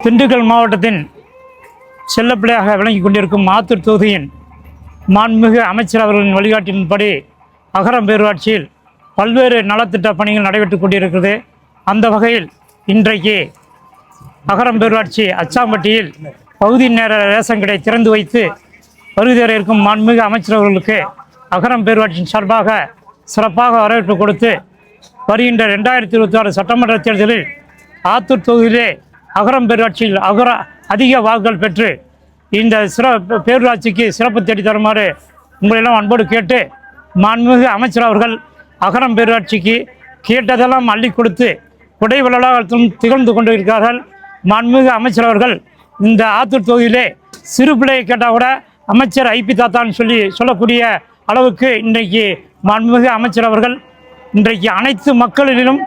திண்டுக்கல் மாவட்டத்தின் செல்லப்பிள்ளையாக விளங்கி கொண்டிருக்கும் ஆத்தூர் தொகுதியின் மாண்புமிகு அமைச்சர் அவர்களின் வழிகாட்டின்படி அகரம் பேரூராட்சியில் பல்வேறு நலத்திட்ட பணிகள் நடைபெற்றுக் கொண்டிருக்கிறது. அந்த வகையில் இன்றைக்கு அகரம் பேரூராட்சி அச்சாம்பட்டியில் பகுதி நேர ரேஷன் கடை திறந்து வைத்து வருகை இருக்கும் மாண்புமிகு அமைச்சர் அவர்களுக்கு அகரம் பேரூராட்சியின் சார்பாக சிறப்பாக வரவேற்பு கொடுத்து வருகின்ற 2026 சட்டமன்ற தேர்தலில் ஆத்தூர் தொகுதியிலே அகரம் பேரூராட்சியில் அதிக வாக்குகள் பெற்று இந்த பேரூராட்சிக்கு சிறப்பு தேடி தருமாறு உங்களெல்லாம் அன்போடு கேட்டு மாண்புமிகு அமைச்சர் அவர்கள் அகரம் பேரூராட்சிக்கு கேட்டதெல்லாம் அள்ளி கொடுத்து குடைவள்ளலாக திகழ்ந்து கொண்டிருக்கிறார்கள். மாண்புமிகு அமைச்சர் அவர்கள் இந்த ஆத்தூர் தொகுதியிலே சிறு பிள்ளையை கேட்டால் கூட அமைச்சர் ஐபி தாத்தான்னு சொல்லக்கூடிய அளவுக்கு இன்றைக்கு மாண்புமிகு அமைச்சர் அவர்கள் இன்றைக்கு அனைத்து மக்களிலும்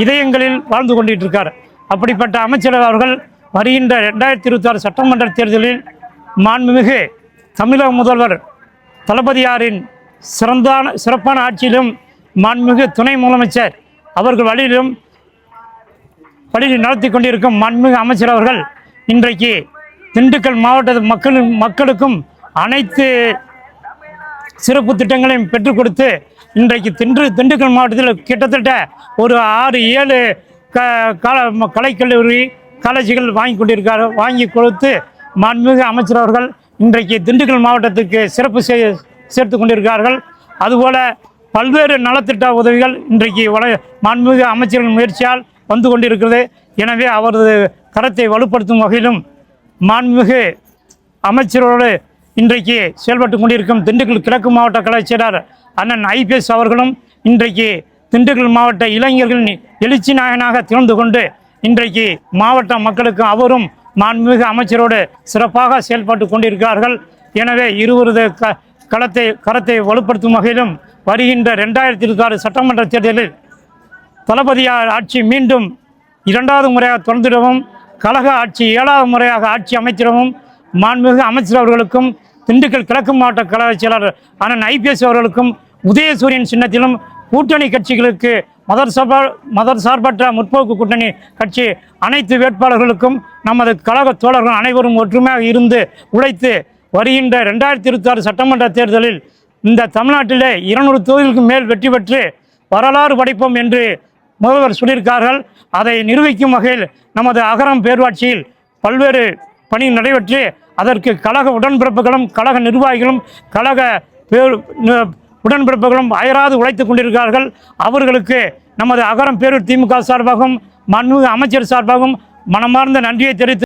இதயங்களில் வாழ்ந்து கொண்டிருக்கிறார். அப்படிப்பட்ட அமைச்சர் அவர்கள் வருகின்ற 2026 சட்டமன்ற தேர்தலில் மாண்புமிகு தமிழக முதல்வர் தளபதியாரின் சிறப்பான ஆட்சியிலும் மாண்புமிகு துணை முதலமைச்சர் அவர்கள் வழியிலும் நடத்தி கொண்டிருக்கும் மாண்புமிகு அமைச்சர் அவர்கள் இன்றைக்கு திண்டுக்கல் மாவட்ட மக்களுக்கும் அனைத்து சிறப்பு திட்டங்களையும் பெற்றுக் கொடுத்து இன்றைக்கு திண்டுக்கல் மாவட்டத்தில் கிட்டத்தட்ட ஒரு 6-7 கலைக்கல்லூரி காலேஜுகள் வாங்கி கொடுத்து மாண்புமிகு அமைச்சர் அவர்கள் இன்றைக்கு திண்டுக்கல் மாவட்டத்துக்கு சிறப்பு சேர்த்து கொண்டிருக்கிறார்கள். அதுபோல பல்வேறு நலத்திட்ட உதவிகள் இன்றைக்கு மாண்புமிகு அமைச்சர்களின் முயற்சியால் வந்து கொண்டிருக்கிறது. எனவே அவரது கரத்தை வலுப்படுத்தும் வகையிலும் மாண்புமிகு அமைச்சரோடு இன்றைக்கு செயல்பட்டு கொண்டிருக்கும் திண்டுக்கல் கிழக்கு மாவட்ட கழகச் செயலர் அண்ணன் ஐபிஎஸ் அவர்களும் இன்றைக்கு திண்டுக்கல் மாவட்ட இளைஞர்களின் எழுச்சி நாயகனாக திகழ்ந்து கொண்டு இன்றைக்கு மாவட்ட மக்களுக்கு அவரும் மாண்புமிகு அமைச்சரோடு சிறப்பாக செயல்பட்டு கொண்டிருக்கிறார்கள். எனவே இருவரது கரத்தை வலுப்படுத்தும் வகையிலும் வருகின்ற 2026 சட்டமன்ற தேர்தலில் தளபதியார் ஆட்சி மீண்டும் 2வது முறையாக தொடர்ந்திடவும் கழக ஆட்சி 7வது முறையாக ஆட்சி அமைத்திடவும் மாண்புமிகு அமைச்சர் அவர்களுக்கும் திண்டுக்கல் கிழக்கு மாவட்ட கழக செயலர் அண்ணன் ஐபிஎஸ் அவர்களுக்கும் உதயசூரியன் சின்னத்திலும் கூட்டணி கட்சிகளுக்கு மதர் சார்பற்ற முற்போக்கு கூட்டணி கட்சி அனைத்து வேட்பாளர்களுக்கும் நமது கழக தோழர்கள் அனைவரும் ஒற்றுமையாக இருந்து உழைத்து வருகின்ற 2026 சட்டமன்ற தேர்தலில் இந்த தமிழ்நாட்டிலே 200 தொகுதிகளுக்கு மேல் வெற்றி பெற்று வரலாறு படைப்போம் என்று முதல்வர் சொல்லியிருக்கார்கள். அதை நிரூபிக்கும் வகையில் நமது அகரம் பேரூராட்சியில் பல்வேறு பணி நடைபெற்று அதற்கு கழக உடன்பிறப்புகளும் கழக நிர்வாகிகளும் கழக உடன்பிறப்புகளும் அயராது உழைத்து கொண்டிருக்கிறார்கள். அவர்களுக்கு நமது அகரம் பேரூர் திமுக சார்பாகவும் மாண்புமிகு அமைச்சர் சார்பாகவும் மனமார்ந்த நன்றியை தெரிவித்து